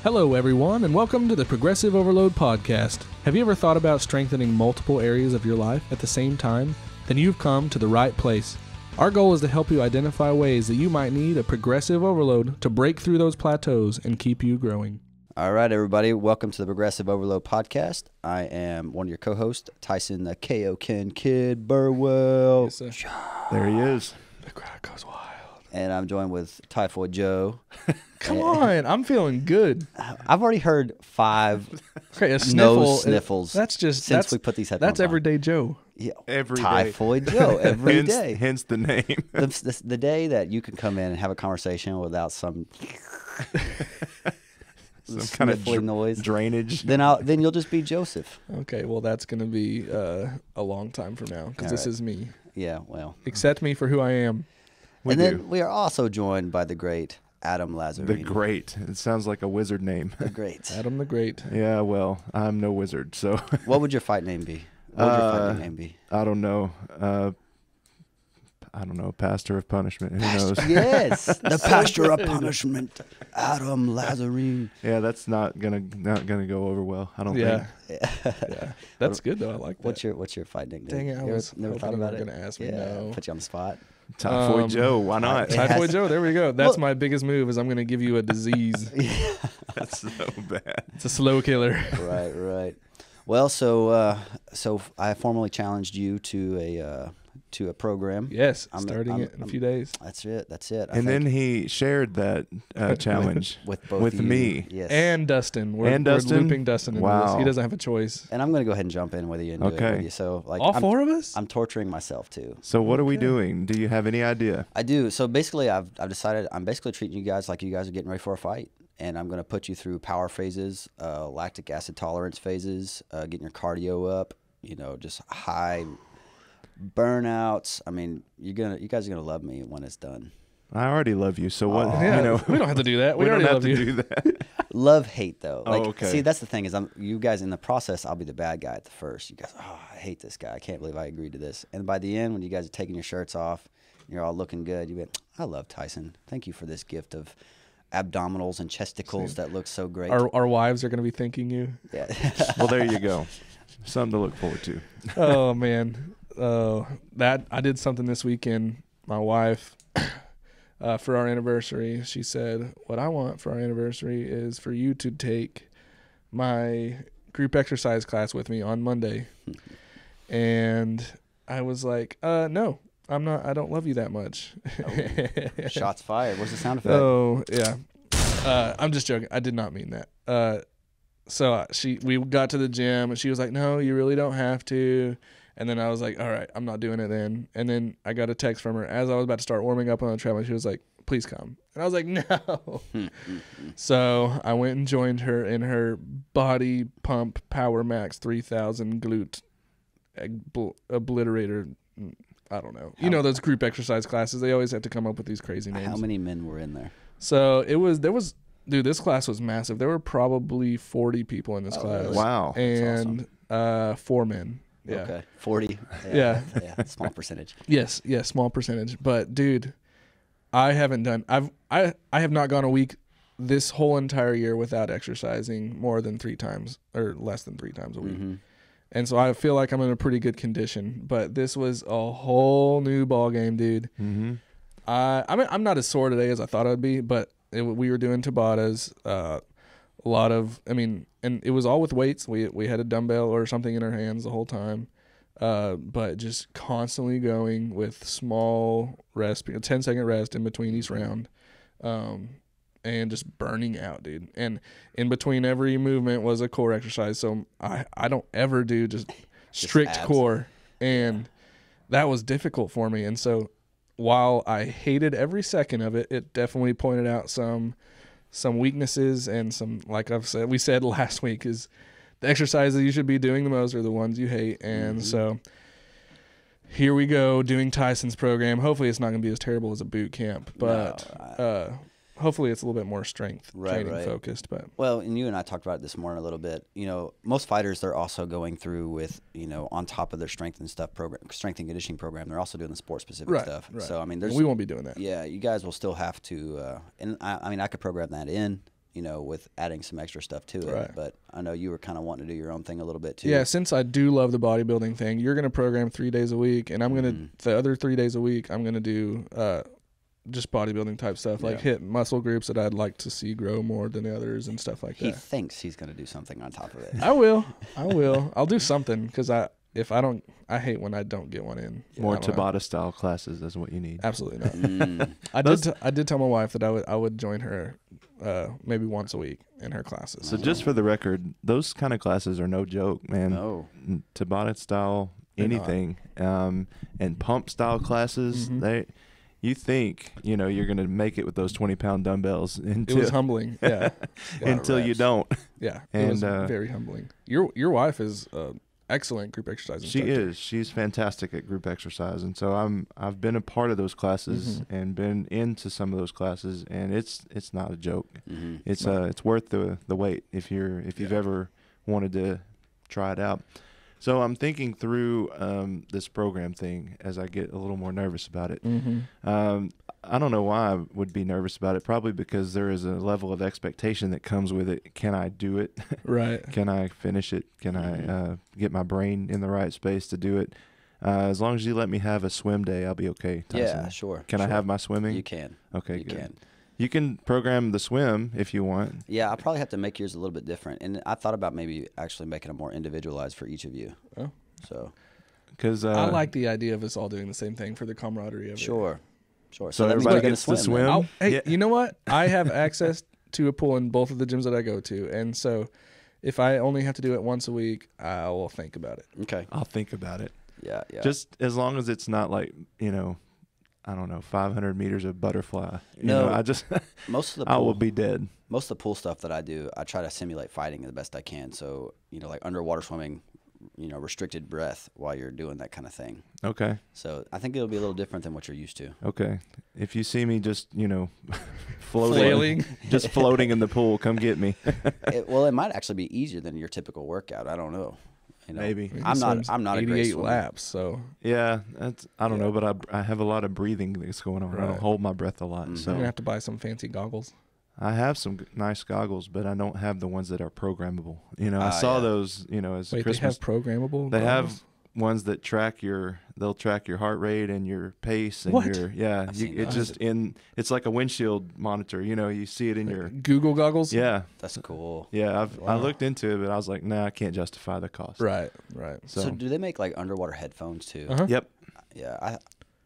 Hello, everyone, and welcome to the Progressive Overload Podcast. Have you ever thought about strengthening multiple areas of your life at the same time? Then you've come to the right place. Our goal is to help you identify ways that you might need a progressive overload to break through those plateaus and keep you growing. All right, everybody. Welcome to the Progressive Overload Podcast. I am one of your co-hosts, Tyson the K.O. Ken Kid Burwell. Yes, sir. There he is. The crowd goes wild. And I'm joined with Typhoid Joe. Come on, I'm feeling good. I've already heard 5 Okay, a sniffle. nose sniffles That's just since we put these headphones That's everyday Joe. Yeah, Every day. Typhoid Joe, every hence, day. Hence the name. The day that you can come in and have a conversation without some Some kind of sniffly noise. drainage. Then you'll just be Joseph. Okay, well, that's going to be a long time from now because All this right. is me. Yeah, well. Accept me for who I am. We and do. then we are also joined by the great Adam Lazarine. The Great. It sounds like a wizard name. The great. Adam the Great. Yeah, well, I'm no wizard, so What would your fight name be? What would your fight name be? I don't know. Pastor of punishment. Who knows? Yes, the pastor of punishment, Adam Lazarine. Yeah, that's not gonna go over well. I don't Yeah. think. Yeah. That's good, though. I like that. What's your fight nickname? Dang it, I You was never hoping thought you about were it. gonna ask me. Yeah, No. put you on the spot. Typhoid Joe. Why not? it has- Typhoid Joe, there we go. That's Well- my biggest move is I'm going to give you a disease. That's so bad. It's a slow killer. Right. Well, so I formally challenged you to a program. Yes, I'm- starting I'm- it in a few days. That's it. And then he shared that challenge with both with of you. me. Yes. And Dustin. We're Dustin? looping Dustin into this. Wow. He doesn't have a choice. And I'm going to go ahead and jump in with you and do it Okay. with you. So like All I'm, four of us? I'm torturing myself too. So what are we Okay. doing? Do you have any idea? I do. So basically, I've decided I'm basically treating you guys like you guys are getting ready for a fight, and I'm going to put you through power phases, lactic acid tolerance phases, getting your cardio up. You know, just high burnouts. I mean, you guys are gonna love me when it's done. I already love you. So what? Yeah, You know, we don't have to do that. We, we don't already have love to you. do that. Love hate though. Like, okay. see, that's the thing is, you guys in the process. I'll be the bad guy at the first. You guys, I hate this guy. I can't believe I agreed to this. And by the end, when you guys are taking your shirts off, you're all looking good. You bet. I love Tyson. Thank you for this gift of abdominals and chesticles that look so great. Our wives are going to be thanking you. Yeah. Well, there you go. Something to look forward to. Oh, man. That I did something this weekend. My wife, for our anniversary, she said, what I want for our anniversary is for you to take my group exercise class with me on Monday. And I was like, no, I'm not. I don't love you that much. Shots fired. What's the sound effect? Oh, yeah. I'm just joking. I did not mean that. So we got to the gym and she was like, no, you really don't have to. And then I was like, all right, I'm not doing it then. And then I got a text from her as I was about to start warming up on the treadmill. She was like, please come. And I was like, no. So I went and joined her in her Body Pump Power Max 3000 glute obliterator. I don't know. You know those group exercise classes, they always have to come up with these crazy names. How many men were in there? So dude, this class was massive. There were probably 40 people in this class. really? Wow. And 4 men. Yeah. Okay. 40. Yeah. Yeah. Small percentage. Yes, small percentage. But dude, I have not gone a week this whole entire year without exercising more than 3 times or less than 3 times a week. Mm-hmm. And so I feel like I'm in a pretty good condition, but this was a whole new ball game, dude. Mm-hmm. I mean, I'm not as sore today as I thought I'd be, but we were doing Tabatas, a lot of, and it was all with weights. We had a dumbbell or something in our hands the whole time, but just constantly going with small rest, a 10-second rest in between each round, and just burning out, dude. And in between every movement was a core exercise, so I don't ever do just strict abs. core, and that was difficult for me. And so while I hated every second of it, it definitely pointed out some weaknesses and some, like we said last week, is the exercises you should be doing the most are the ones you hate. And so here we go doing Tyson's program. Hopefully it's not going to be as terrible as a boot camp, but hopefully it's a little bit more strength training focused. But well, and you and I talked about it this morning a little bit. You know, most fighters, they're also going through with, you know, on top of their strength and conditioning program, they're also doing the sport specific stuff. Right. So I mean, we won't be doing that. Yeah, you guys will still have to, and I mean, I could program that in. with adding some extra stuff to it. Right. But I know you were kind of wanting to do your own thing a little bit too. Yeah, since I do love the bodybuilding thing, you're going to program 3 days a week, and I'm going to, the other 3 days a week, I'm going to do just bodybuilding type stuff, like hit muscle groups that I'd like to see grow more than the others and stuff like He that. thinks he's going to do something on top of it. I will. I'll do something, because I hate when I don't get one in. More I don't know. Tabata style classes is what you need. Absolutely not. Mm. I did tell my wife that I would join her maybe once a week in her classes. So just for the record, those kind of classes are no joke, man. No. Tabata style, They're not. anything, and pump style classes. You think you're gonna make it with those 20-pound dumbbells It was humbling. Yeah. until you reps. don't. Yeah. It was And, very humbling. Your wife is excellent group exercise She instructor. is. She's fantastic at group exercise, and so I've been a part of those classes and been into some of those classes, and it's not a joke. Mm-hmm. It's worth the wait if you've ever wanted to try it out. So I'm thinking through this program thing as I get a little more nervous about it. I don't know why I would be nervous about it. Probably because there is a level of expectation that comes with it. Can I do it? Right. Can I finish it? Can I get my brain in the right space to do it? As long as you let me have a swim day, I'll be okay. Tyson. Yeah, sure. Can I sure. have my swimming? You can. Okay, You good. can. You can program the swim if you want. Yeah, I probably have to make yours a little bit different. And I thought about maybe actually making it more individualized for each of you. Oh. So, Because I like the idea of us all doing the same thing for the camaraderie of it. sure. So that means everybody you're gonna gets to then. swim? Hey, Yeah. you know what? I have access to a pool in both of the gyms that I go to, and so if I only have to do it once a week, I will think about it. Okay. I'll think about it. Yeah, yeah. Just as long as it's not like, I don't know, 500 meters of butterfly. No. I just, most of the I pool, will be dead. most of the pool stuff that I do, I try to simulate fighting the best I can. So, like underwater swimming, restricted breath while you're doing that kind of thing. Okay. So I think it'll be a little different than what you're used to. Okay. If you see me just, floating, Flailing. just floating in the pool, come get me. It might actually be easier than your typical workout. I don't know. Maybe. He I'm swims not a great 88 swimmer. laps, so Yeah, I don't Yeah. know, but I have a lot of breathing that's going on. I Right. don't hold my breath a lot. Mhm. you're So gonna have to buy some fancy goggles. I have some nice goggles, but I don't have the ones that are programmable. I saw yeah. those, as Wait, Christmas. they have programmable. They have goggles? ones that they'll track your heart rate and your pace and What? I've seen it's those. just it's like a windshield monitor, you see it in your Google goggles. yeah. That's cool. Yeah, I Wow. looked into it, but I was like, nah, I can't justify the cost. Right. So do they make like underwater headphones too? Uh-huh. Yep. Yeah,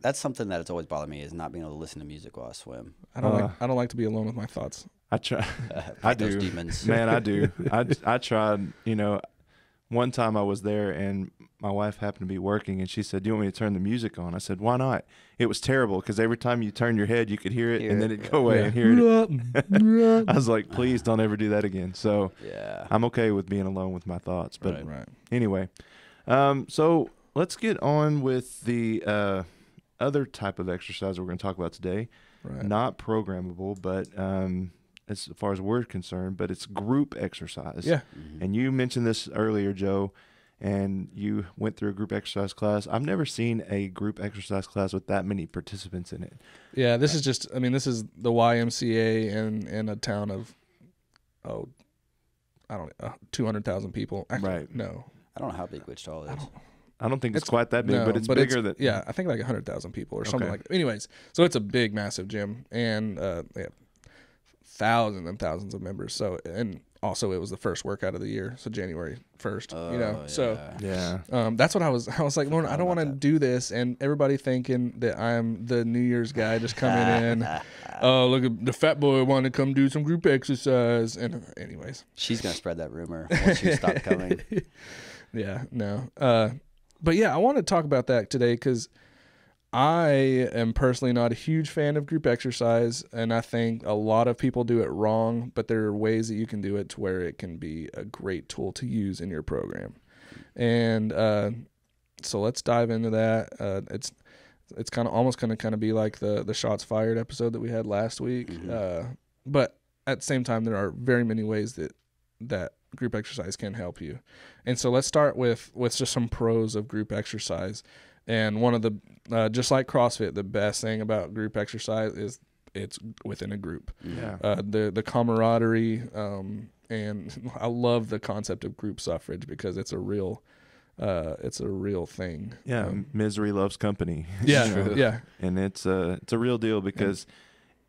that's something that it's always bothered me is not being able to listen to music while I swim. I don't like to be alone with my thoughts. I try. Fight those do. demons. Man, I do. I tried, one time I was there and my wife happened to be working and she said, "Do you want me to turn the music on?" I said, "Why not?" It was terrible because every time you turn your head, you could hear it Hear and it, then it'd go away Yeah. and hear it. I was like, please don't ever do that again. So Yeah. I'm okay with being alone with my thoughts. But Right. anyway, so let's get on with the other type of exercise we're going to talk about today. Right. Not programmable, but as far as we're concerned, but it's group exercise. Yeah. And you mentioned this earlier, Joe, and you went through a group exercise class. I've never seen a group exercise class with that many participants in it. Yeah. This is the YMCA in a town of, 200,000 people. Actually, Right. No. I don't know how big Wichita is. I don't think it's It's- quite that big, No, but it's bigger than yeah, I think like 100,000 people or something Okay. like that. Anyways, so it's a big, massive gym, and they have thousands and thousands of members. So, and also it was the first workout of the year, so January 1st. So Yeah. that's what I was like, Lauren, I don't want to about do this, and everybody thinking that I'm the New Year's guy just coming in. Oh, look at the fat boy wanting to come do some group exercise, and anyways. She's gonna spread that rumor once you stop coming. Yeah, no. But yeah, I want to talk about that today because I am personally not a huge fan of group exercise, and I think a lot of people do it wrong, but there are ways that you can do it to where it can be a great tool to use in your program. And so let's dive into that. It's kind of almost going to kind of be like the Shots Fired episode that we had last week. But at the same time, there are very many ways that group exercise can help you. And so let's start with just some pros of group exercise. And one of the, just like CrossFit, the best thing about group exercise is it's within a group. Yeah. The camaraderie, and I love the concept of group suffrage because it's a real thing. Yeah, misery loves company. Yeah, You know? yeah, And it's a real deal because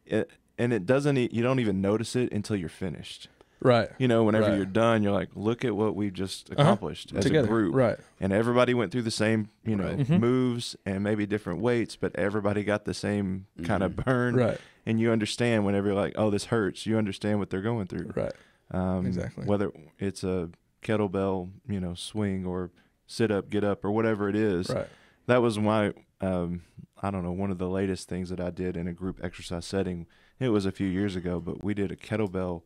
you don't even notice it until you're finished. right. You know, whenever Right. you're done, you're like, look at what we just accomplished as Together, a group. right? And everybody went through the same, Right. Mhm. moves and maybe different weights, but everybody got the same kind of burn. Right, And you understand whenever you're like, oh, this hurts. You understand what they're going through. right. Exactly. Whether it's a kettlebell, swing or sit up, get up, or whatever it is. Right. That was my, I don't know, one of the latest things that I did in a group exercise setting. It was a few years ago, but we did a kettlebell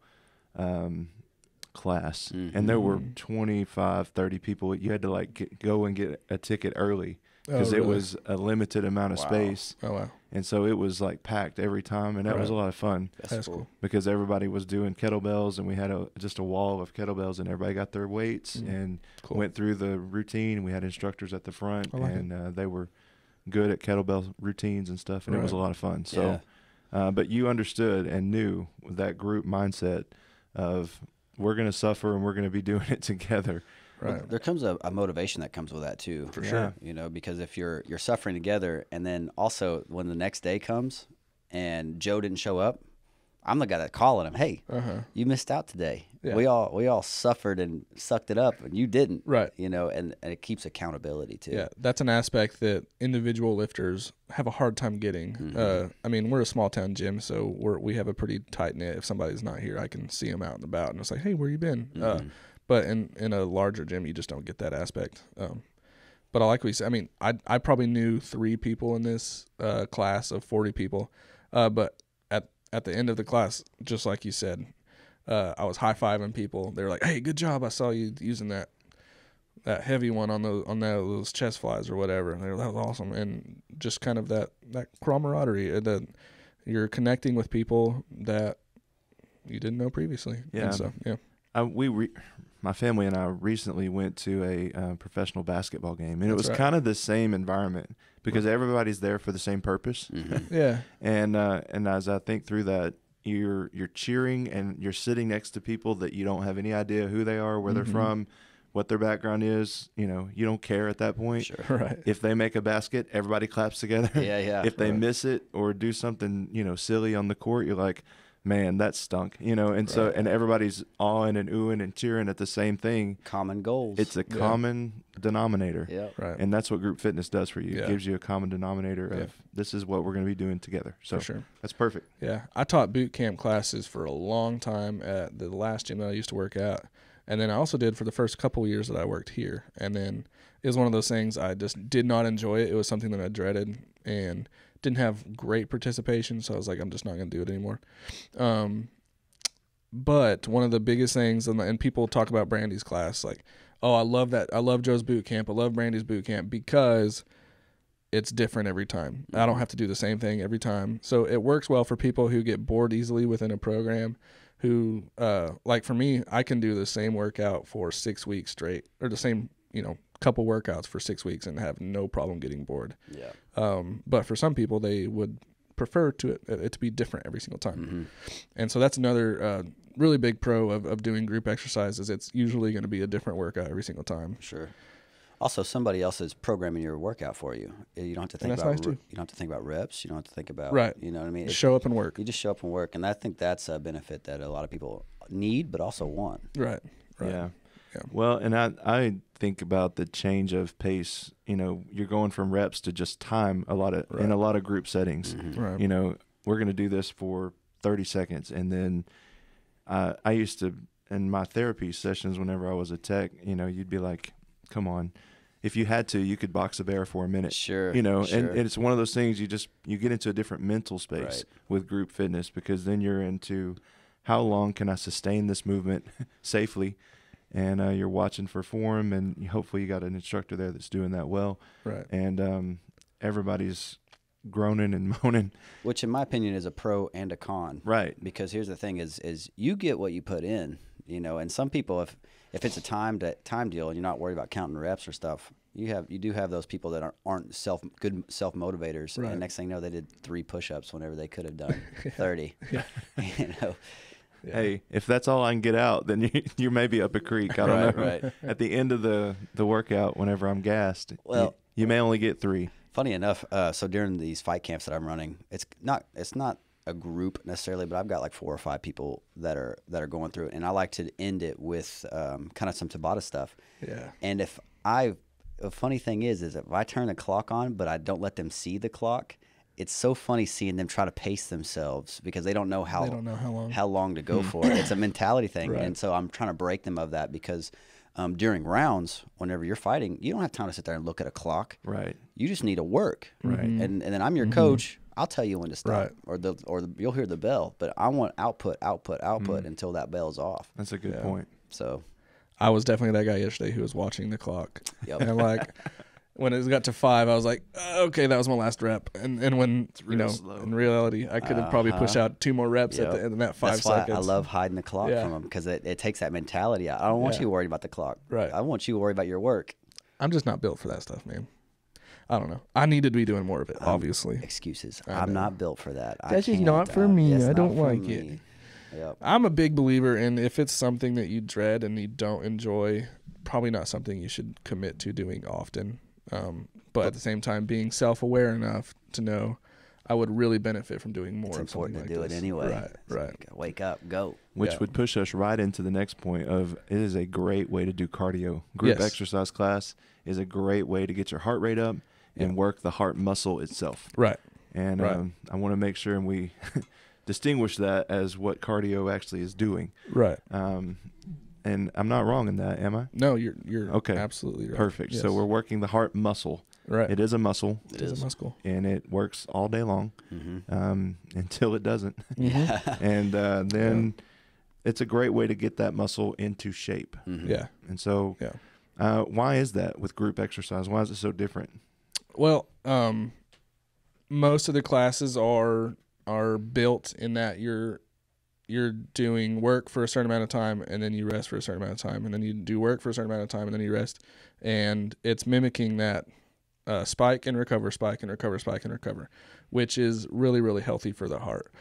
class, and there were 25, 30 people. You had to go and get a ticket early because really? it was a limited amount of Wow. space. Oh wow, And so it was packed every time, and that was a lot of fun that's cool. because everybody was doing kettlebells, and we had just a wall of kettlebells, and everybody got their weights and Cool. went through the routine. We had instructors at the front, I like and they were good at kettlebell routines and stuff, and it was a Right. lot of fun. So, but you understood and knew that group mindset of we're going to suffer and we're going to be doing it together. Right. There comes a motivation that comes with that too. For sure. Because if you're suffering together, and then also when the next day comes and Joe didn't show up, I'm the guy that calling him, hey, you missed out today. Yeah. We all suffered and sucked it up, and you didn't. Right. And it keeps accountability too. Yeah, that's an aspect that individual lifters have a hard time getting. I mean, we're a small town gym, so we have a pretty tight knit. If somebody's not here, I can see them out and about, and it's like, hey, where you been? But in a larger gym, you just don't get that aspect. But I like what you said. I mean, I probably knew 3 people in this class of 40 people, but at the end of the class, just like you said, I was high-fiving people. They were like, hey, good job. I saw you using that heavy one on those chest flies or whatever. And that was awesome. And just kind of that camaraderie, that you're connecting with people that you didn't know previously. Yeah. And so, yeah. My family and I recently went to a professional basketball game, and it That's was right. kind of the same environment because everybody's there for the same purpose. Yeah. And as I think through that, you're cheering and you're sitting next to people that you don't have any idea who they are, where they're from, what their background is. You don't care at that point. Sure. Right. If they make a basket, everybody claps together. Yeah. If they miss it or do something, silly on the court, you're like, man, that stunk, and so, and everybody's awing and oohing and cheering at the same thing. Common goals. It's a common denominator. Yeah. Right. And that's what group fitness does for you. Yeah. It gives you a common denominator Yeah. of this is what we're going to be doing together. So For sure. that's perfect. Yeah, I taught boot camp classes for a long time at the last gym that I used to work at, and then I also did for the first couple of years that I worked here. And then it was one of those things I just did not enjoy it. It was something that I dreaded and didn't have great participation, so I was like, I'm just not going to do it anymore. But one of the biggest things, and people talk about Brandy's class, like, oh, I love that. I love Joe's boot camp. I love Brandy's boot camp because it's different every time. I don't have to do the same thing every time. So it works well for people who get bored easily within a program, who, like for me, I can do the same workout for 6 weeks straight, or the same, couple workouts for 6 weeks and have no problem getting bored. Yeah. But for some people, they would prefer it to be different every single time. And so that's another really big pro of doing group exercises. It's usually going to be a different workout every single time. Sure. Also, somebody else is programming your workout for you. You don't have to think that's about nice too. you don't have to think about reps. You don't have to think about Right. You know what I mean? Show up and work. You just show up and work, and I think that's a benefit that a lot of people need, but also want. Right. Yeah. Yeah. Well, and I think about the change of pace. You're going from reps to just time in a lot of group settings. Right. We're going to do this for 30 seconds. And then I used to, in my therapy sessions, whenever I was a tech, you'd be like, come on. If you had to, you could box a bear for a minute. Sure. And sure. it's one of those things you get into a different mental space Right. with group fitness, because then you're into how long can I sustain this movement safely? And you're watching for form, and hopefully you got an instructor there that's doing that well. Right. And everybody's groaning and moaning. Which, in my opinion, is a pro and a con. Right. Because here's the thing: is you get what you put in. And some people, if it's a time deal and you're not worried about counting reps or stuff, You do have those people that aren't good self motivators, Right. and next thing you know, they did 3 push-ups whenever they could have done 30. Yeah. You know, Yeah. Hey, if that's all I can get out, then you may be up a creek. I don't Right, know. right. At the end of the workout, whenever I'm gassed, Well- you may only get 3. funny enough, so during these fight camps that I'm running, it's not a group necessarily, but I've got like 4 or 5 people that are going through it, and I like to end it with kind of some Tabata stuff. Yeah. And the funny thing is if I turn the clock on, but I don't let them see the clock, it's so funny seeing them try to pace themselves because they don't know how long to go for it. It's a mentality thing, Right. and so I'm trying to break them of that because during rounds, whenever you're fighting, you don't have time to sit there and look at a clock. Right. You just need to work. Right. And then I'm your coach. I'll tell you when to stop, Right. or you'll hear the bell. But I want output until that bell's off. That's a good Yeah. point. So, I was definitely that guy yesterday who was watching the clock. Yep. And like when it got to 5, I was like, okay, that was my last rep. And when real slow. in reality, I could have probably pushed out 2 more reps at Yep. the end of that 5 that's why seconds. I love hiding the clock Yeah. from them because it takes that mentality out. I don't want Yeah. you worried about the clock. Right. I want you to worry about your work. I'm just not built for that stuff, man. I don't know. I need to be doing more of it, obviously. Excuses. I I'm know. not built for that. That's just can't. not for me. It's I not don't for like it. me. Yep. I'm a big believer in if it's something that you dread and you don't enjoy, probably not something you should commit to doing often. But at the same time, being self-aware enough to know I would really benefit from doing more. It's of something important to like do this. it anyway. Right, right. Gotta wake up, go. Which Yeah. would push us right into the next point of it is a great way to do cardio. Group Yes. exercise class is a great way to get your heart rate up and Yeah. work the heart muscle itself. Right. And Right. I want to make sure and we distinguish that as what cardio actually is doing. Right. And I'm not wrong in that, am I? No, you're Okay. absolutely right. Perfect. Yes. So we're working the heart muscle. right. It is a muscle, It is is. a muscle. and it works all day long until it doesn't. Mm-hmm. And then it's a great way to get that muscle into shape. Yeah. And so Yeah. why is that with group exercise? Why is it so different? Well, most of the classes are built in that you're doing work for a certain amount of time and then you rest for a certain amount of time and then you do work for a certain amount of time and then you rest, and it's mimicking that spike and recover, spike and recover, spike and recover, which is really, really healthy for the heart.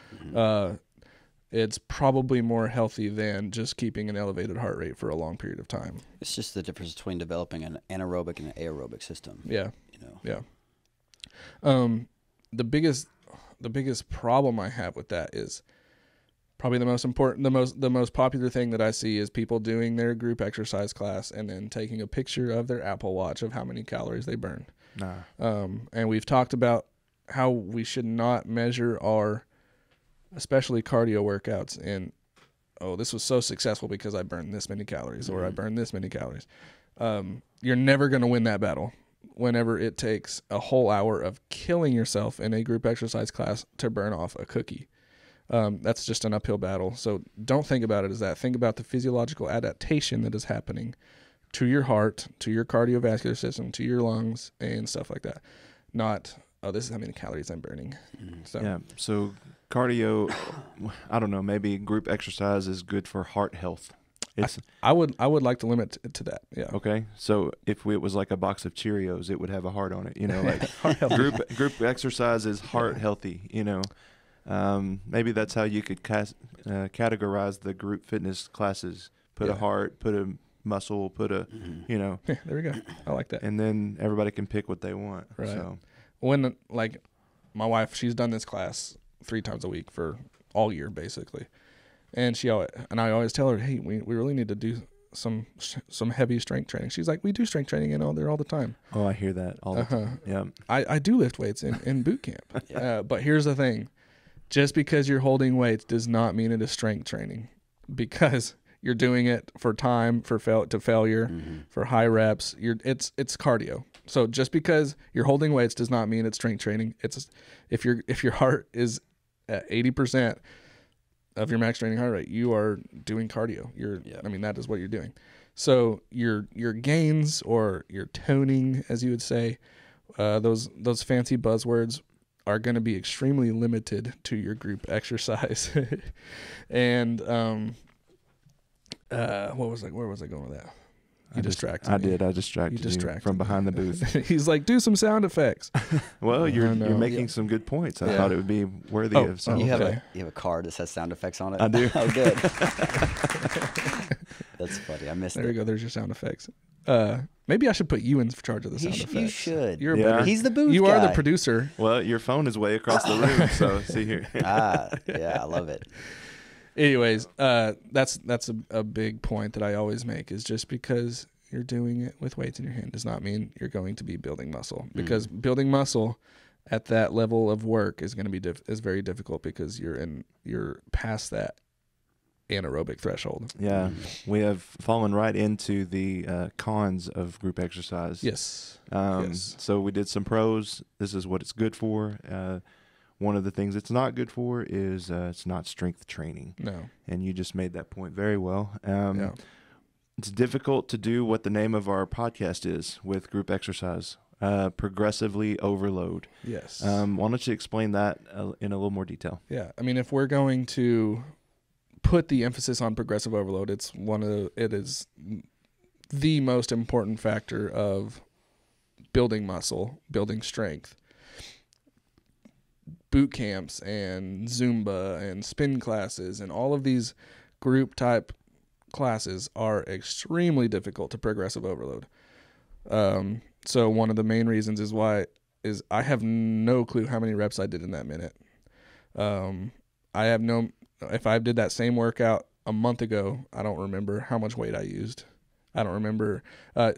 It's probably more healthy than just keeping an elevated heart rate for a long period of time. It's just the difference between developing an anaerobic and an aerobic system. Yeah. You know. Yeah. The biggest problem I have with that is probably the most popular thing that I see is people doing their group exercise class and then taking a picture of their Apple Watch of how many calories they burn. Nah. And we've talked about how we should not measure our, especially cardio workouts, and this was so successful because I burned this many calories or I burned this many calories. You're never going to win that battle whenever it takes a whole hour of killing yourself in a group exercise class to burn off a cookie. That's just an uphill battle. So don't think about it as that. Think about the physiological adaptation that is happening to your heart, to your cardiovascular system, to your lungs, and stuff like that. Not, this is how many calories I'm burning. So Yeah. So cardio, I don't know, maybe group exercise is good for heart health. It's I would like to limit it to that. Yeah. okay. So if it was like a box of Cheerios, it would have a heart on it, like Heart health. group exercise is heart healthy, maybe that's how you could categorize the group fitness classes, put a Yeah. heart, put a muscle, put a, Yeah, there we go. I like that. and then everybody can pick what they want. Right. So When like my wife, she's done this class 3 times a week for all year basically, and I always tell her, hey, we really need to do some heavy strength training. She's like, we do strength training in there all the time. oh, I hear that all the time. Yeah. I do lift weights in boot camp. But here's the thing. Just because you're holding weights does not mean it is strength training, because you're doing it for time, for failure, for high reps. It's cardio. So just because you're holding weights does not mean it's strength training. It's if your heart is at 80% of your max training heart rate, you are doing cardio. That is what you're doing. So your gains or your toning, as you would say, those fancy buzzwords, are going to be extremely limited to your group exercise. And where was I going with that? You distracted I me. did. I distracted you from behind the booth. He's like, do some sound effects. Well, you're know. making some good points. I Yeah. thought it would be worthy Oh, of some. You have Okay. a card that says sound effects on it? I do. Oh, good. That's funny. I missed There you it. go. There's your sound effects. Maybe I should put you in charge of the sound effects. You should. You're Yeah. better. He's the booth You guy. are the producer. Well, your phone is way across the room, so see here. Yeah, I love it. Anyways, that's a big point that I always make is just because you're doing it with weights in your hand does not mean you're going to be building muscle, because building muscle at that level of work is going to be is very difficult because you're past that anaerobic threshold. Yeah, we have fallen right into the cons of group exercise. Yes. Yes. So we did some pros. This is what it's good for. One of the things it's not good for is it's not strength training. No. And you just made that point very well. Yeah. It's difficult to do what the name of our podcast is with group exercise, progressively overload. Yes. Why don't you explain that in a little more detail? Yeah. I mean, if we're going to put the emphasis on progressive overload, it is the most important factor of building muscle, building strength. Boot camps and Zumba and spin classes and all of these group type classes are extremely difficult to progressive overload. So one of the main reasons is I have no clue how many reps I did in that minute. If I did that same workout a month ago, I don't remember how much weight I used. I don't remember.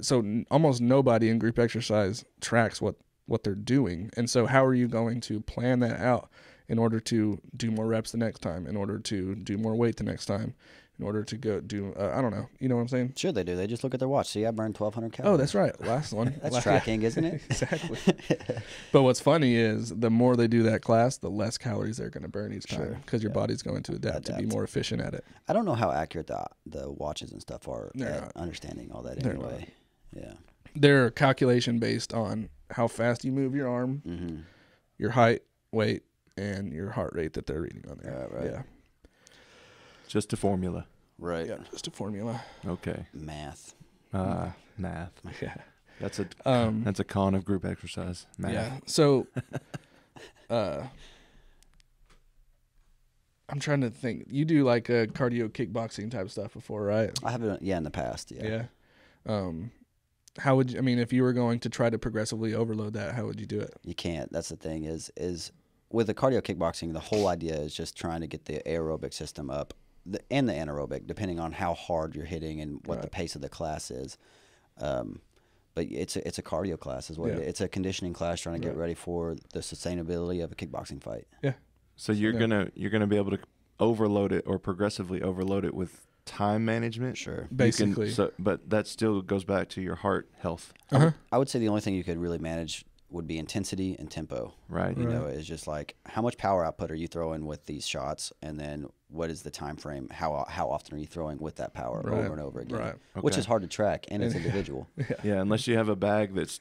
So almost nobody in group exercise tracks what they're doing. And so how are you going to plan that out in order to do more reps the next time, in order to do more weight the next time, in order to go do, I don't know. You know what I'm saying? Sure they do. They just look at their watch. See, I burned 1,200 calories. Oh, that's right. Last one. That's tracking, isn't it? Exactly. But what's funny is the more they do that class, the less calories they're going to burn each time, because your body's going to adapt to be more efficient at it. I don't know how accurate the watches and stuff are They're at not. understanding all that They're anyway. Yeah. They're calculation based on how fast you move your arm, Mm-hmm. your height, weight, and your heart rate that they're reading on there. Right. Yeah. Just a formula. Right. Yeah, just a formula. Okay. Math. Math. Yeah. That's a con of group exercise. Math. Yeah. So, I'm trying to think. You do like a cardio kickboxing type stuff before, right? I haven't, in the past, yeah. Yeah. How would you, I mean, if you were going to try to progressively overload that, how would you do it? You can't. That's the thing is with the cardio kickboxing, the whole idea is just trying to get the aerobic system up and the anaerobic, depending on how hard you're hitting and what the pace of the class is. But it's a cardio class is what it is. It's a conditioning class trying to get ready for the sustainability of a kickboxing fight. Yeah. So you're gonna be able to overload it or progressively overload it with time management. Sure. Basically. But that still goes back to your heart health. I would say the only thing you could really manage would be intensity and tempo. Right. You know, it's just like how much power output are you throwing with these shots, and then what is the time frame? How often are you throwing with that power over and over again? Right. Which Okay. is hard to track, and it's individual. Yeah, unless you have a bag that's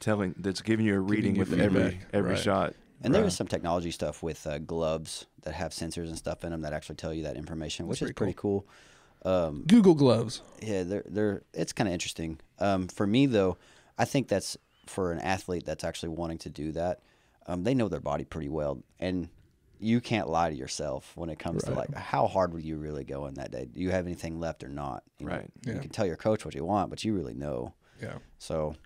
giving you a reading with every Right. shot. And there is some technology stuff with gloves that have sensors and stuff in them that actually tell you that information, which is pretty cool. Google gloves. Yeah, it's kind of interesting. For me though, I think that's for an athlete that's actually wanting to do that. They know their body pretty well, and you can't lie to yourself when it comes to like how hard were you really going that day? Do you have anything left or not? You know, Right. You can tell your coach what you want, but you really know. Yeah. So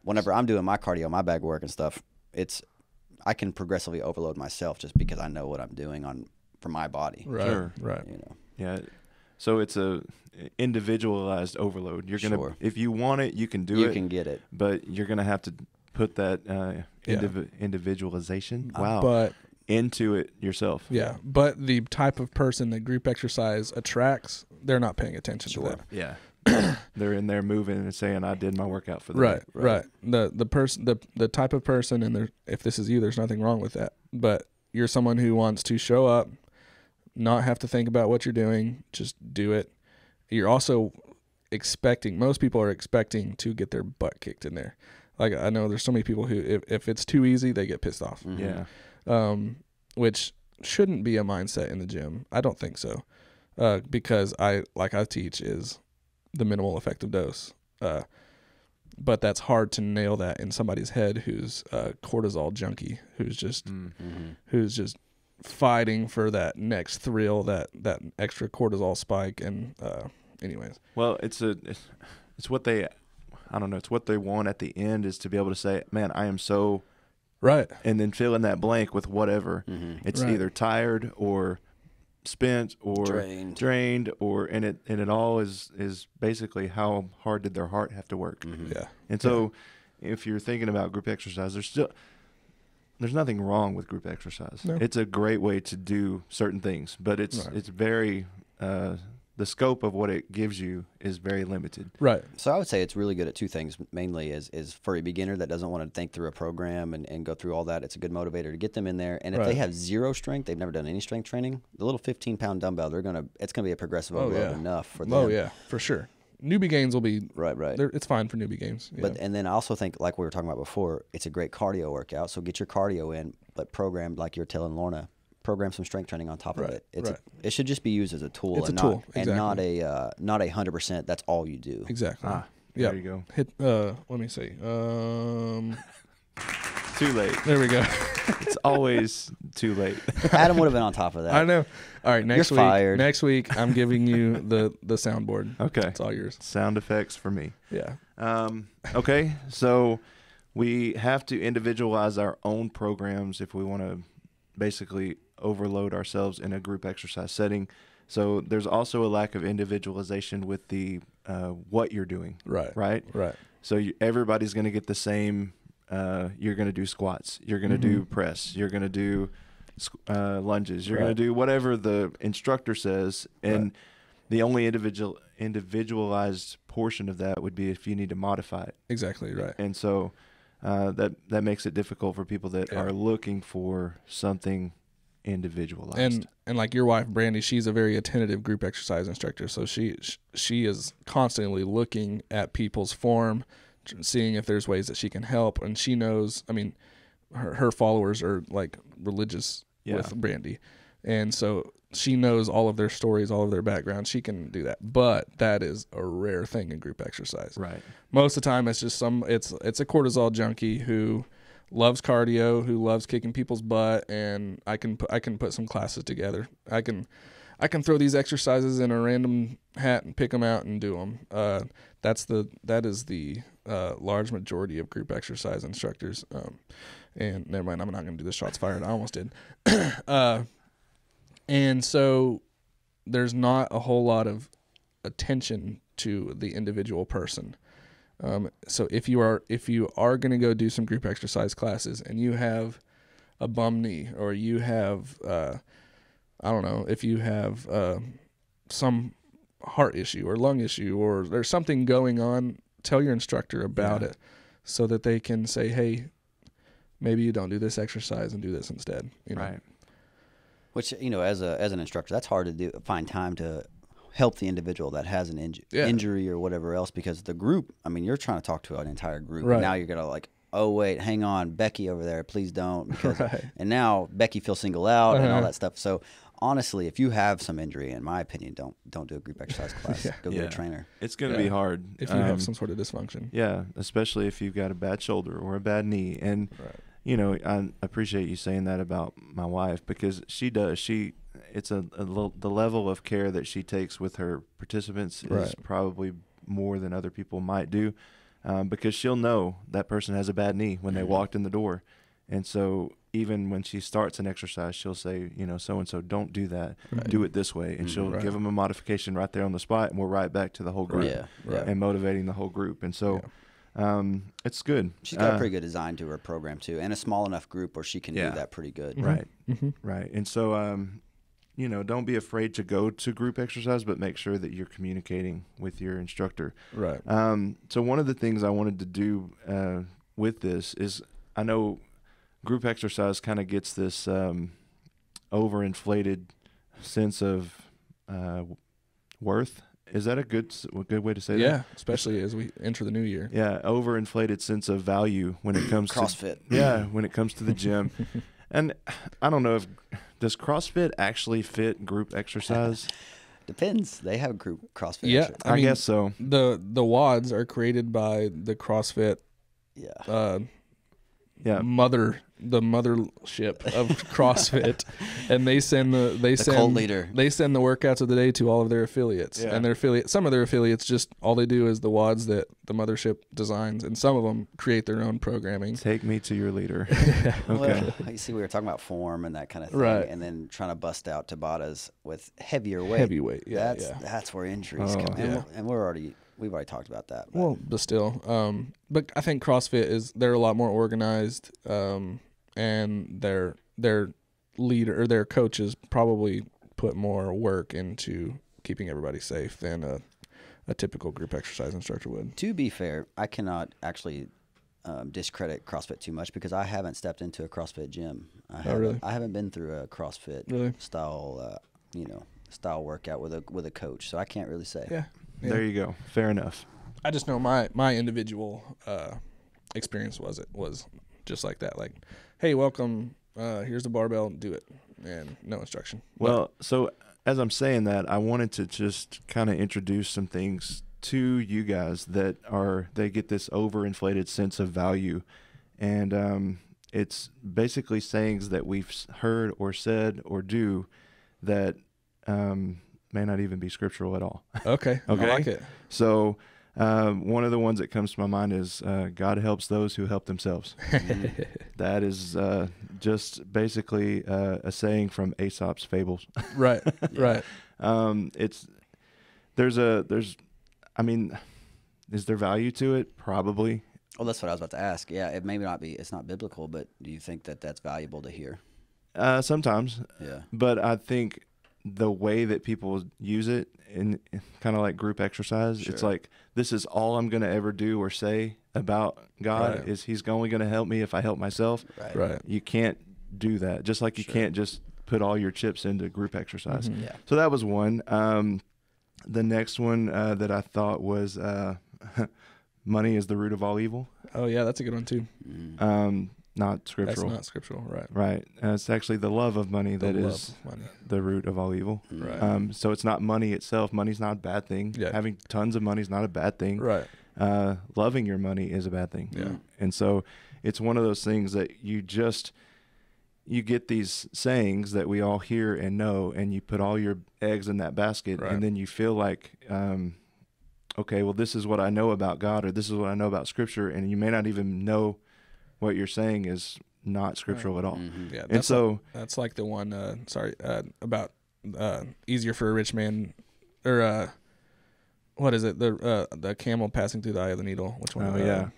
whenever I'm doing my cardio, my bag work and stuff, I can progressively overload myself just because I know what I'm doing for my body. Right. Sure. Right. You know. Yeah. So it's a individualized overload. You're gonna, if you want it, you can do it. You can get it, but you're gonna have to put that individualization. But into it yourself. yeah, but the type of person that group exercise attracts, they're not paying attention to that. Yeah. They're in there moving and saying, "I did my workout for the Right, day." right. The person, the type of person, and if this is you, there's nothing wrong with that. But you're someone who wants to show up, not have to think about what you're doing, just do it. You're also expecting. Most people are expecting to get their butt kicked in there. Like I know there's so many people who, if it's too easy, they get pissed off. Yeah. Which shouldn't be a mindset in the gym. I don't think so, because I teach is the minimal effective dose. but that's hard to nail that in somebody's head who's a cortisol junkie, who's just fighting for that next thrill, that extra cortisol spike. And anyways, well, it's what they, I don't know, it's what they want at the end, is to be able to say, man, I am so right, and then fill in that blank with whatever. It's Right. either tired or spent or drained, or and it all is basically how hard did their heart have to work. yeah, And so if you're thinking about group exercise, there's nothing wrong with group exercise. No. It's a great way to do certain things, but it's Right. it's very the scope of what it gives you is very limited. right, So I would say it's really good at two things. Mainly is for a beginner that doesn't want to think through a program and go through all that. It's a good motivator to get them in there. And if they Right. have zero strength, they've never done any strength training, the little 15-pound dumbbell, it's gonna be a progressive Oh, overload yeah. enough for them. oh yeah, for sure. Newbie games will be Right. it's fine for newbie games. Yeah. But and then I also think, like we were talking about before, it's a great cardio workout. So get your cardio in, but program, like you're telling Lorna, program some strength training on top of Right, it. It's right. it should just be used as a tool, It's and a not tool, and not a 100%. That's all you do. exactly. There you go. Hit. Let me see. Too late. There we go. It's always too late. Adam would have been on top of that. I know. All right, next You're week. fired. Next week, I'm giving you the soundboard. Okay. It's all yours. Sound effects for me. Yeah. Okay, so we have to individualize our own programs if we want to basically overload ourselves in a group exercise setting. So there's also a lack of individualization with the what you're doing, Right. right? Right. So everybody's going to get the same. You're going to do squats. You're going to do press. You're going to do lunges. You're going to do whatever the instructor says, and the only individualized portion of that would be if you need to modify it. Exactly. Right. And so that makes it difficult for people that Yeah. are looking for something individualized. And like your wife Brandy, she's a very attentive group exercise instructor, so she is constantly looking at people's form, seeing if there's ways that she can help. And she knows, I mean, her followers are like religious with Brandy, and so she knows all of their stories, all of their background. She can do that, but that is a rare thing in group exercise. Right. Most of the time, it's just it's a cortisol junkie who loves cardio, who loves kicking people's butt, and I can put some classes together. I can throw these exercises in a random hat and pick them out and do them. That is the large majority of group exercise instructors. And never mind, I'm not going to do the shots fired. I almost did. And so there's not a whole lot of attention to the individual person. So if you are going to go do some group exercise classes and you have a bum knee, or you have I don't know, if you have some heart issue or lung issue, or there's something going on, tell your instructor about it so that they can say, hey, maybe you don't do this exercise and do this instead. You know? Right. Which, as an instructor, that's hard to do. Find time to help the individual that has an injury or whatever else, because the group, I mean, you're trying to talk to an entire group. Right. And now you're going to like, oh, wait, hang on, Becky over there, please don't. Because, and now Becky feels singled out and all that stuff. So honestly, if you have some injury, in my opinion, don't do a group exercise class. Go get a trainer. It's going to be hard. If you have some sort of dysfunction. Yeah, especially if you've got a bad shoulder or a bad knee. And, I appreciate you saying that about my wife, because she does. It's the level of care that she takes with her participants is probably more than other people might do, because she'll know that person has a bad knee when they walked in the door. And so even when she starts an exercise, she'll say, so-and-so, don't do that. Do it this way. And she'll give them a modification right there on the spot, and we're right back to the whole group and motivating the whole group. And so it's good. She's got a pretty good design to her program, too, and a small enough group where she can do that pretty good. Right. Right. And so, don't be afraid to go to group exercise, but make sure that you're communicating with your instructor. Right. So one of the things I wanted to do with this is, I know group exercise kind of gets this overinflated sense of worth. Is that a good way to say that? Yeah, especially as we enter the new year. Yeah, overinflated sense of value when it comes CrossFit. when it comes to the gym. And I don't know, does CrossFit actually fit group exercise? Depends. They have group CrossFit. Yeah, actually. I guess so. The WODs are created by the CrossFit Yeah. Yeah. the mothership of CrossFit, and they send cult leader. They send the workouts of the day to all of their affiliates, Yeah. and some of their affiliates just all they do is the WODs that the mothership designs, and some of them create their own programming. Take me to your leader. Well, you see, we were talking about form and that kind of thing, Right. and then trying to bust out Tabatas with heavier weight. Heavyweight, yeah, That's where injuries Oh, come in. yeah. And we've already talked about that. But Well, but still, but I think CrossFit they're a lot more organized, and their leader or their coaches probably put more work into keeping everybody safe than a typical group exercise instructor would. to be fair, I cannot actually discredit CrossFit too much because I haven't stepped into a CrossFit gym. Really? I haven't been through a CrossFit Really? style, style workout with a coach, so I can't really say. Yeah. There you go. Fair enough. I just know my individual experience was just like that. Like, hey, welcome. Here's the barbell. Do it, and no instruction. Well, so as I'm saying that, I wanted to just kind of introduce some things to you guys that they get this overinflated sense of value, and it's basically sayings that we've heard or said or do that may not even be scriptural at all. Okay. Okay. I like it. So one of the ones that comes to my mind is God helps those who help themselves. That is just basically a saying from Aesop's fables. Right. Right. I mean, is there value to it? Probably. Well, that's what I was about to ask. Yeah, it may not be. It's not biblical, but do you think that that's valuable to hear? Sometimes, Yeah. but I think the way that people use it in kind of like group exercise, it's Sure. like, this is all I'm going to ever do or say about God Right. is he's only going to help me if I help myself. Right. Right. You can't do that. Just like you Sure. can't just put all your chips into group exercise. Mhm. Yeah. So that was one. The next one that I thought was money is the root of all evil. Oh yeah, that's a good one too. Mm. Not That's scriptural. not scriptural. Right. Right. It's actually the love of money The that love is of money. the root of all evil. Right. So it's not money itself. Money's not a bad thing. Yeah. Having tons of money is not a bad thing. Right. Loving your money is a bad thing. Yeah. And so it's one of those things that you get these sayings that we all hear and know, and you put all your eggs in that basket, Right. and then you feel like, okay, well, this is what I know about God, or this is what I know about Scripture, and you may not even know what you're saying is not scriptural at all. Mhm. Yeah. And That's so, that's like the one. About easier for a rich man, or what is it? The camel passing through the eye of the needle. Which one? oh yeah,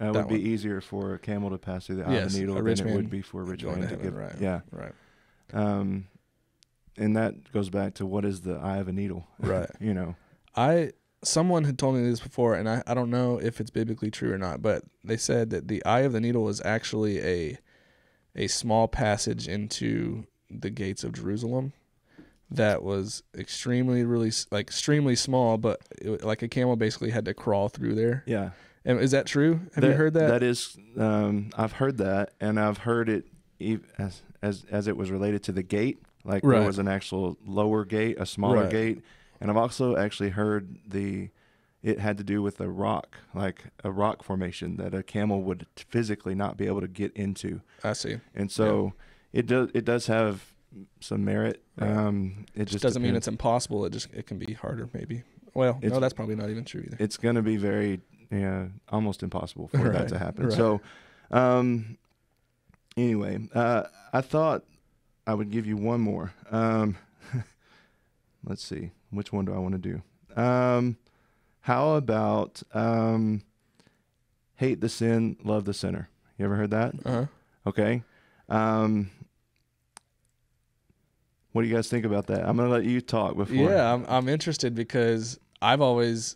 it that would be one. easier for a camel to pass through the eye of Yes, the needle a than rich it man would be for a rich going man to to heaven, give. right. Yeah. Right. And that goes back to what is the eye of a needle? Right. You know. Someone had told me this before, and I don't know if it's biblically true or not, but they said that the eye of the needle was actually a small passage into the gates of Jerusalem that was extremely small, but like a camel basically had to crawl through there. Yeah. And is that true? Have you heard that? That is, I've heard that, and I've heard it as it was related to the gate. Like Right. there was an actual lower gate, a smaller Right. gate, and I've also actually heard it had to do with a rock, like a rock formation that a camel would physically not be able to get into. I see. And so it does have some merit. Right. It just Doesn't mean depends. it's impossible. It can be harder, maybe. Well, no, It's- that's probably not even true either. It's going to be very, almost impossible for that Right, to happen. right. So, anyway, I thought I would give you one more. Let's see, which one do I want to do? How about hate the sin, love the sinner? You ever heard that? Uh-huh. Okay. What do you guys think about that? I'm going to let you talk before. Yeah, I'm interested because I've always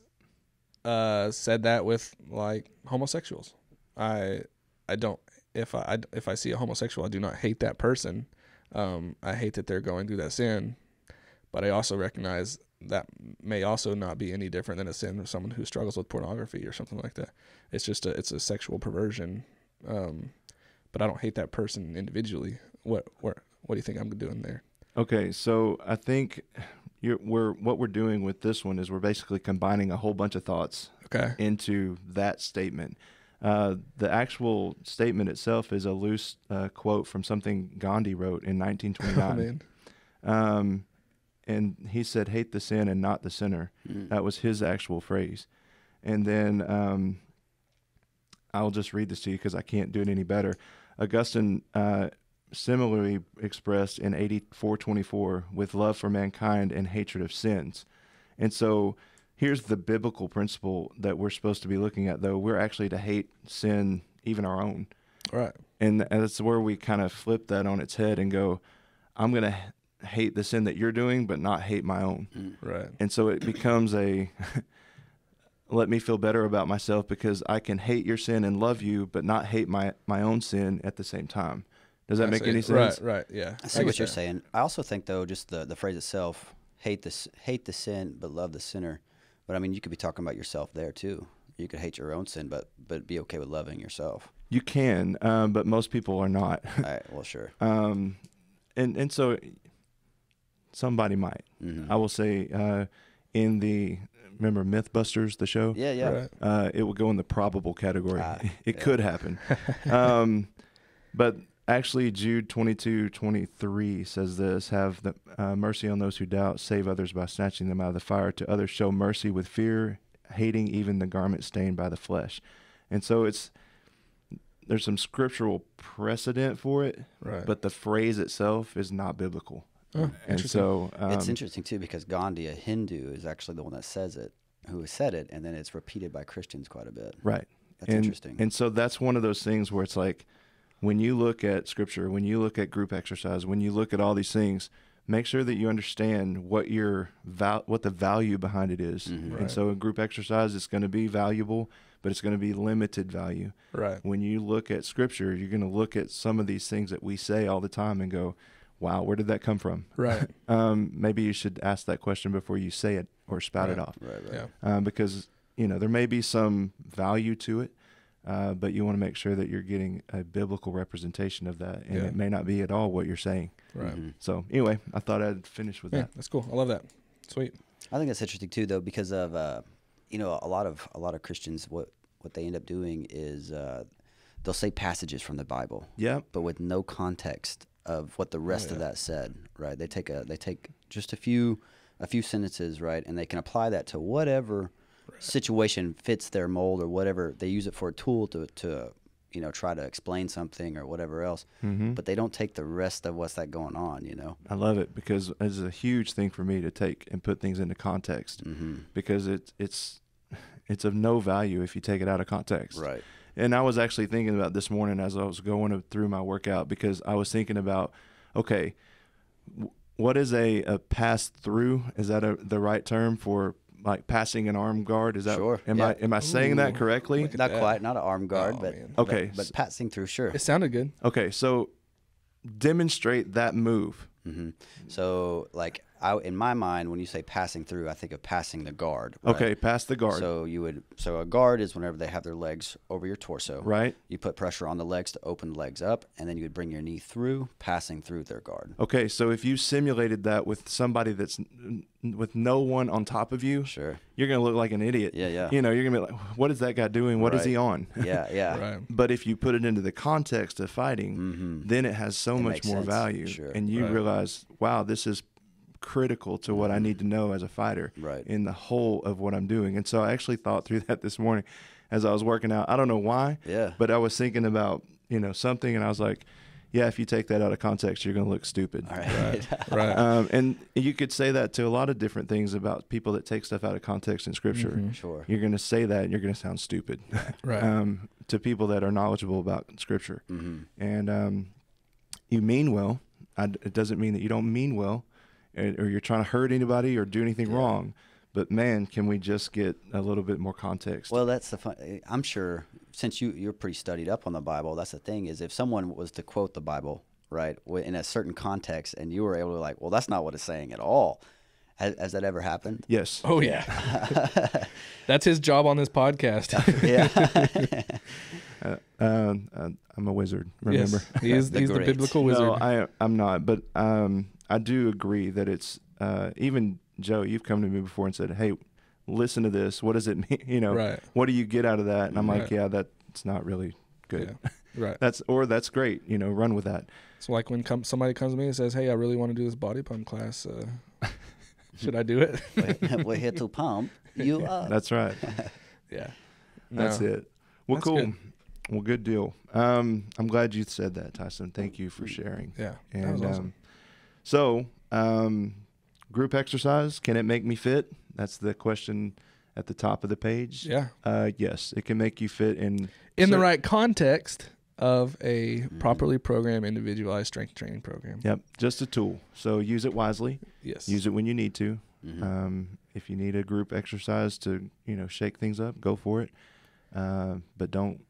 said that with like homosexuals. I don't if I see a homosexual, I do not hate that person. I hate that they're going through that sin, but I also recognize that may also not be any different than a sin of someone who struggles with pornography or something like that. It's just it's a sexual perversion. But I don't hate that person individually. What do you think I'm doing there? Okay, so I think what we're doing with this one is we're basically combining a whole bunch of thoughts Okay. into that statement. The actual statement itself is a loose quote from something Gandhi wrote in Oh, 1929. man. And he said, "Hate the sin and not the sinner." That was his actual phrase. And then I'll just read this to you because I can't do it any better. Augustine similarly expressed in 84:24, "with love for mankind and hatred of sins." And so here's the biblical principle that we're supposed to be looking at, though. We're actually to hate sin, even our own. Right. And that's where we kind of flip that on its head and go, I'm going to hate the sin that you're doing, but not hate my own. Right. And so it becomes a let me feel better about myself because I can hate your sin and love you, but not hate my own sin at the same time. Does that I make see. any sense? Right. Yeah. I see what you're saying. I also think, though, just the phrase itself, hate the sin, but love the sinner. But I mean, you could be talking about yourself there too. You could hate your own sin, but be okay with loving yourself. You can, but most people are not. All right, well, sure. And so somebody might. Mm-hmm. I will say remember Mythbusters, the show? Yeah. Right. It would go in the probable category. It yeah. could happen. But actually, Jude 22:23 says this: "Have the mercy on those who doubt, save others by snatching them out of the fire. To others show mercy with fear, hating even the garment stained by the flesh." And so there's some scriptural precedent for it, Right. but the phrase itself is not biblical. Oh, And interesting. so It's interesting too because Gandhi, a Hindu, is actually the one that who said it, and then it's repeated by Christians quite a bit. right. That's interesting. And so that's one of those things where it's like, when you look at scripture, when you look at group exercise, when you look at all these things, make sure that you understand what the value behind it is. Mhm. Right. And so in group exercise, it's going to be valuable, but it's going to be limited value. Right. When you look at scripture, you're going to look at some of these things that we say all the time and go, wow, where did that come from? Right. Maybe you should ask that question before you say it or spout it Right. off. Right. Yeah. Because, there may be some value to it, but you want to make sure that you're getting a biblical representation of that, and Yeah. it may not be at all what you're saying. Right. Mhm. So anyway, I thought I'd finish with Yeah, that. that's cool. I love that. Sweet. I think that's interesting too, though, because of a lot of Christians, what they end up doing is they'll say passages from the Bible, Yeah, but with no context of what the rest of yeah. that said. Right? They take just a few sentences, right, and they can apply that to whatever situation fits their mold or whatever. They use it for a tool to try to explain something or whatever else. Mm-hmm. But they don't take the rest of what's that going on. I love it because it's a huge thing for me to take and put things into context, Mm-hmm. because it's of no value if you take it out of context. Right. And I was actually thinking about this morning as I was going through my workout, because I was thinking about, okay, what is a pass through? Is that the right term for like passing an arm guard? Is that Sure, Am yeah. I saying that Ooh, correctly? look at Not that. quite, not an arm guard, Oh, but man. Okay. but passing through, sure. It sounded good. Okay, so demonstrate that move. Hmm. So, like, in my mind, when you say passing through, I think of passing the guard. Right? Okay, pass the guard. So a guard is whenever they have their legs over your torso. Right. You put pressure on the legs to open the legs up, and then you would bring your knee through, passing through their guard. Okay, so if you simulated that with somebody that's with no one on top of you, Sure. you're going to look like an idiot. Yeah. You're going to be like, what is that guy doing? What is Right. he on? Yeah. Right. But if you put it into the context of fighting, Mm-hmm. then it has so It much makes more sense. value. Sure. And you Right. realize, wow, this is critical to what I need to know as a fighter Right. in the whole of what I'm doing. And so I actually thought through that this morning as I was working out. I don't know why, Yeah. but I was thinking about, something, and I was like, yeah, if you take that out of context, you're going to look stupid. All right. Right. And you could say that to a lot of different things about people that take stuff out of context in Scripture. Mhm. Sure. You're going to say that, and you're going to sound stupid Right. to people that are knowledgeable about Scripture. Mm-hmm. And you mean well. It doesn't mean that you don't mean well, or you're trying to hurt anybody or do anything Yeah. wrong. But man, can we just get a little bit more context? Well, that's the fun. I'm sure since you're pretty studied up on the Bible, that's the thing is if someone was to quote the Bible, right, in a certain context, and you were able to well, that's not what it's saying at all. Has that ever happened? Yes. Oh yeah. That's his job on this podcast. Yeah. I'm a wizard. Remember? Yes, he's The the great. biblical wizard. No, I'm not. But I do agree that it's even Joe, you've come to me before and said, hey, listen to this. What does it mean? You know, Right. what do you get out of that? And I'm like, Right. yeah, that's not really good. Yeah. Right. That's great. You know, run with that. So like when somebody comes to me and says, "Hey, I really want to do this body pump class. Should I do it?" We're here to pump you up. That's right. Yeah. That's No. it. Well, That's cool. good. Well, good deal. I'm glad you said that, Tyson. Thank you for sharing. Yeah. That And was awesome. group exercise, can it make me fit? That's the question at the top of the page. Yeah. Yes, it can make you fit in In the right context of a properly programmed, individualized strength training program. Yep, just a tool. So use it wisely. Yes. Use it when you need to. Mm-hmm. If you need a group exercise to, shake things up, go for it. But don't,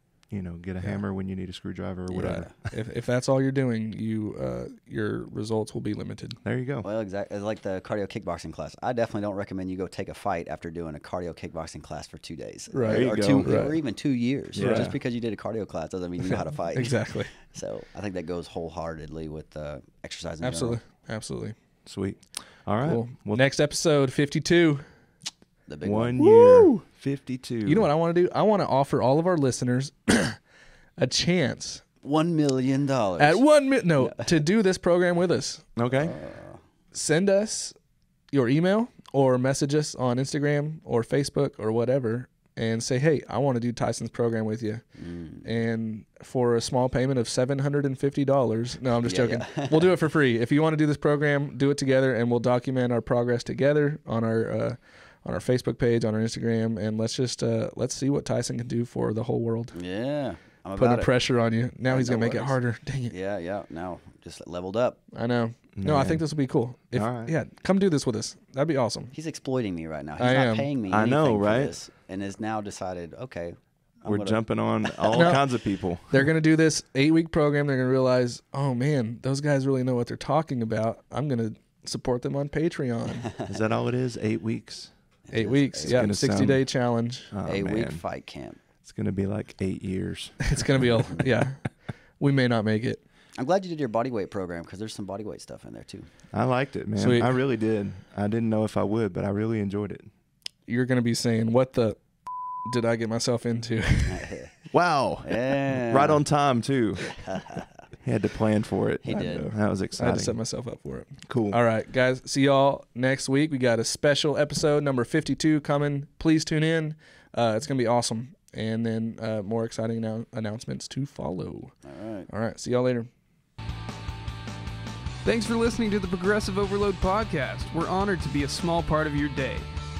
get a hammer when you need a screwdriver or whatever. Yeah. if that's all you're doing, your results will be limited. There you go. Well, exactly. It's like the cardio kickboxing class. I definitely don't recommend you go take a fight after doing a cardio kickboxing class for 2 days. Right. There you Or go. or even 2 years. Yeah. Just because you did a cardio class doesn't mean you know how to fight. Exactly. So I think that goes wholeheartedly with exercise in Absolutely. general. Absolutely. Sweet. All right. Cool. Well, Next episode, 52. The big 1 one. year, Woo! 52. You know what I want to do? I want to offer all of our listeners a chance $1 million. at 1 minute. No, to do this program with us. Okay. Send us your email or message us on Instagram or Facebook or whatever and say, hey, I want to do Tyson's program with you. And for a small payment of $750. No, I'm just joking. Yeah. We'll do it for free. If you want to do this program, do it together and we'll document our progress together on our Facebook page, on our Instagram, and let's see what Tyson can do for the whole world. Yeah. I'm Putting about it. pressure on you. Now he's No going to make it worries. harder. Dang it. Yeah. Now just leveled up. I know. No, I Man. think this will be cool. If, All right. Yeah, come do this with us. That'd be awesome. He's exploiting me right now. He's I not am. paying me I anything know, for right? this, and has now decided, okay, We're jumping on all No. kinds of people. They're going to do this 8-week program. They're going to realize, oh, man, those guys really know what they're talking about. I'm going to support them on Patreon. Is that all it is? 8 weeks? 8 weeks. It's Yeah, gonna 60-day challenge. Oh, a week man. fight camp. It's going to be like 8 years. It's going to be, yeah, we may not make it. I'm glad you did your body weight program because there's some body weight stuff in there too. I liked it, man. Sweet. I really did. I didn't know if I would, but I really enjoyed it. You're going to be saying, what the did I get myself into? Wow. Yeah. Right on time, too. He had to plan for it. He did. That was I had to set exciting. myself up for it. Cool. All right, guys. See y'all next week. We got a special episode, number 52, coming. Please tune in. It's going to be awesome. And then more exciting announcements to follow. All right. All right. See y'all later. Thanks for listening to the Progressive Overload podcast. We're honored to be a small part of your day.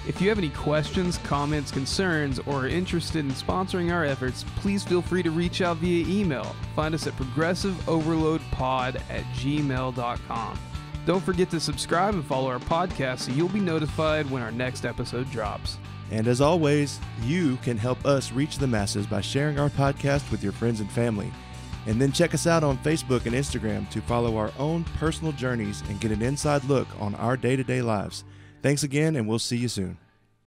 If you have any questions, comments, concerns, or are interested in sponsoring our efforts, please feel free to reach out via email. Find us at progressiveoverloadpod@gmail.com. Don't forget to subscribe and follow our podcast so you'll be notified when our next episode drops. And as always, you can help us reach the masses by sharing our podcast with your friends and family. And then check us out on Facebook and Instagram to follow our own personal journeys and get an inside look on our day-to-day lives. Thanks again, and we'll see you soon.